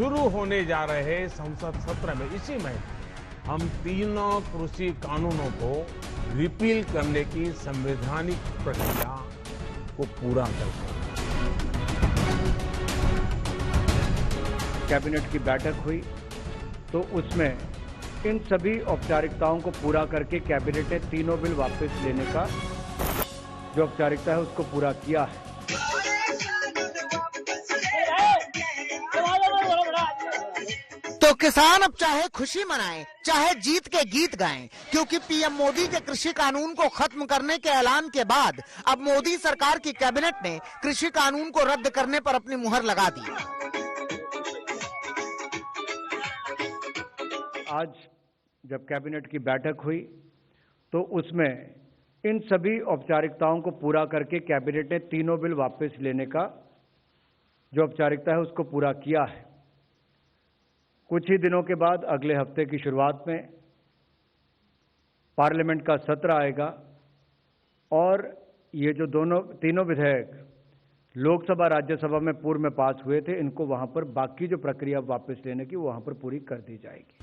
शुरू होने जा रहे संसद सत्र में इसी महीने हम तीनों कृषि कानूनों को रिपील करने की संवैधानिक प्रक्रिया को पूरा करते हैं। कैबिनेट की बैठक हुई तो उसमें इन सभी औपचारिकताओं को पूरा करके कैबिनेट ने तीनों बिल वापस लेने का जो औपचारिकता है उसको पूरा किया है। तो किसान अब चाहे खुशी मनाएं, चाहे जीत के गीत गाएं, क्योंकि पीएम मोदी के कृषि कानून को खत्म करने के ऐलान के बाद अब मोदी सरकार की कैबिनेट ने कृषि कानून को रद्द करने पर अपनी मुहर लगा दी। आज जब कैबिनेट की बैठक हुई तो उसमें इन सभी औपचारिकताओं को पूरा करके कैबिनेट ने तीनों बिल वापस लेने का जो औपचारिकता है उसको पूरा किया है। कुछ ही दिनों के बाद अगले हफ्ते की शुरुआत में पार्लियामेंट का सत्र आएगा और ये जो तीनों विधेयक लोकसभा राज्यसभा में पूर्व में पास हुए थे, इनको वहां पर बाकी जो प्रक्रिया वापस लेने की वहां पर पूरी कर दी जाएगी।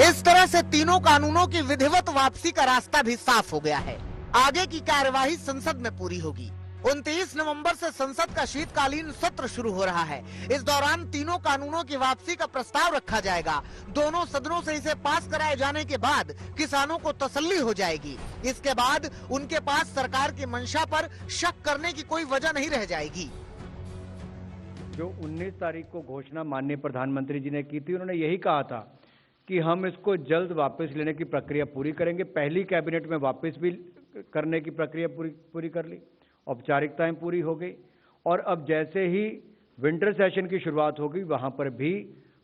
इस तरह से तीनों कानूनों की विधिवत वापसी का रास्ता भी साफ हो गया है। आगे की कार्यवाही संसद में पूरी होगी। 29 नवंबर से संसद का शीतकालीन सत्र शुरू हो रहा है। इस दौरान तीनों कानूनों की वापसी का प्रस्ताव रखा जाएगा। दोनों सदनों से इसे पास कराए जाने के बाद किसानों को तसल्ली हो जाएगी। इसके बाद उनके पास सरकार की मंशा पर शक करने की कोई वजह नहीं रह जाएगी। जो 19 तारीख को घोषणा माननीय प्रधानमंत्री जी ने की थी, उन्होंने यही कहा था कि हम इसको जल्द वापस लेने की प्रक्रिया पूरी करेंगे। पहली कैबिनेट में वापस भी करने की प्रक्रिया पूरी कर ली, औपचारिकताएं पूरी हो गई और अब जैसे ही विंटर सेशन की शुरुआत होगी वहां पर भी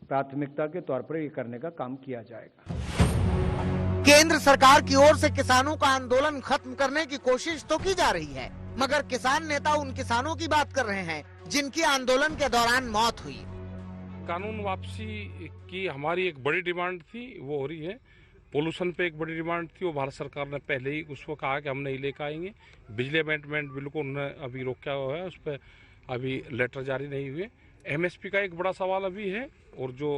प्राथमिकता के तौर पर ये करने का काम किया जाएगा। केंद्र सरकार की ओर से किसानों का आंदोलन खत्म करने की कोशिश तो की जा रही है, मगर किसान नेता उन किसानों की बात कर रहे हैं जिनकी आंदोलन के दौरान मौत हुई। कानून वापसी की हमारी एक बड़ी डिमांड थी, वो हो रही है। पोल्यूशन पे एक बड़ी डिमांड थी, वो भारत सरकार ने पहले ही उसको कहा कि हम नहीं लेकर आएंगे। बिजली अमेंडमेंट बिल को उन्होंने अभी रोका हुआ है, उस पर अभी लेटर जारी नहीं हुए। एमएसपी का एक बड़ा सवाल अभी है और जो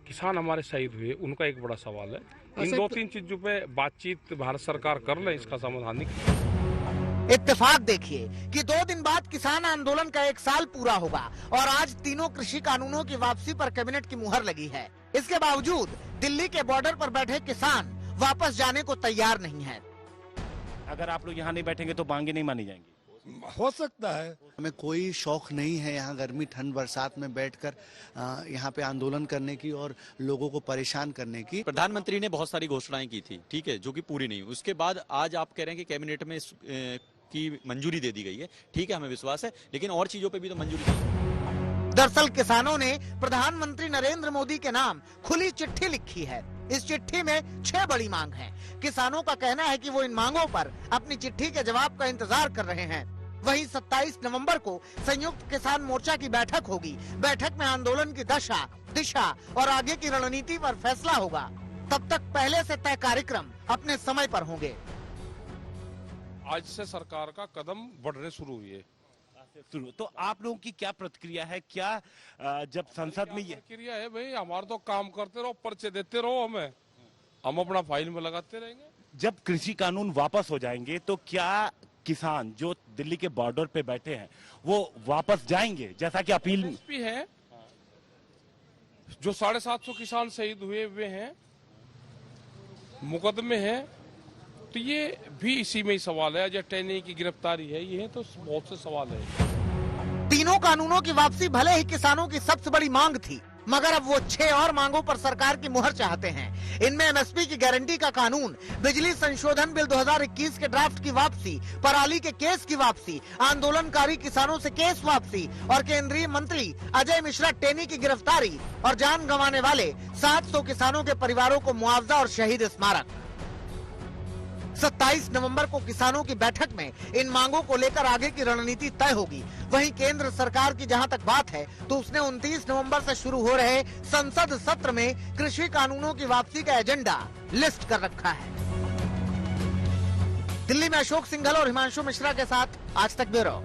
किसान हमारे शहीद हुए उनका एक बड़ा सवाल है। इन 2-3 चीजों पे बातचीत भारत सरकार कर ले, इसका समाधान निकले। इत्तेफाक देखिए कि 2 दिन बाद किसान आंदोलन का 1 साल पूरा होगा और आज तीनों कृषि कानूनों की वापसी पर कैबिनेट की मुहर लगी है। इसके बावजूद दिल्ली के बॉर्डर पर बैठे किसान वापस जाने को तैयार नहीं है। अगर आप लोग यहाँ नहीं बैठेंगे तो मांगे नहीं मानी जाएंगी। हो सकता है। हमें कोई शौक नहीं है यहाँ गर्मी ठंड बरसात में बैठकर यहाँ पे आंदोलन करने की और लोगों को परेशान करने की। प्रधानमंत्री ने बहुत सारी घोषणाएं की थी, ठीक है, जो कि पूरी नहीं हुई। उसके बाद आज आप कह रहे हैं कि कैबिनेट में की मंजूरी दे दी गई है, ठीक है, हमें विश्वास है, लेकिन और चीजों पे भी तो मंजूरी दी। दरअसल किसानों ने प्रधानमंत्री नरेंद्र मोदी के नाम खुली चिट्ठी लिखी है। इस चिट्ठी में 6 बड़ी मांग हैं। किसानों का कहना है कि वो इन मांगों पर अपनी चिट्ठी के जवाब का इंतजार कर रहे हैं। वहीं 27 नवंबर को संयुक्त किसान मोर्चा की बैठक होगी। बैठक में आंदोलन की दशा, दिशा और आगे की रणनीति पर फैसला होगा। तब तक पहले से तय कार्यक्रम अपने समय पर होंगे। आज से सरकार का कदम बढ़ने शुरू हुए। तो आप लोगों की क्या प्रतिक्रिया है? क्या जब संसद में ये प्रतिक्रिया है, भाई हमारा तो काम करते रहो, पर्चे देते रहो, हम अपना फाइल में लगाते रहेंगे। जब कृषि कानून वापस हो जाएंगे तो क्या किसान जो दिल्ली के बॉर्डर पे बैठे हैं वो वापस जाएंगे, जैसा कि अपील है? जो 750 किसान शहीद हुए हैं, मुकदमे हैं, तो ये भी इसी में ही सवाल है। अजय टैनी की गिरफ्तारी है, ये तो बहुत से सवाल है। तीनों कानूनों की वापसी भले ही किसानों की सबसे बड़ी मांग थी, मगर अब वो 6 और मांगों पर सरकार की मुहर चाहते हैं। इनमें एमएसपी की गारंटी का कानून, बिजली संशोधन बिल 2021 के ड्राफ्ट की वापसी, पराली के केस की वापसी, आंदोलनकारी किसानों से केस वापसी और केंद्रीय मंत्री अजय मिश्रा टेनी की गिरफ्तारी और जान गंवाने वाले 700 किसानों के परिवारों को मुआवजा और शहीद स्मारक। 27 नवंबर को किसानों की बैठक में इन मांगों को लेकर आगे की रणनीति तय होगी। वहीं केंद्र सरकार की जहां तक बात है तो उसने 29 नवंबर से शुरू हो रहे संसद सत्र में कृषि कानूनों की वापसी का एजेंडा लिस्ट कर रखा है। दिल्ली में अशोक सिंघल और हिमांशु मिश्रा के साथ आज तक ब्यूरो।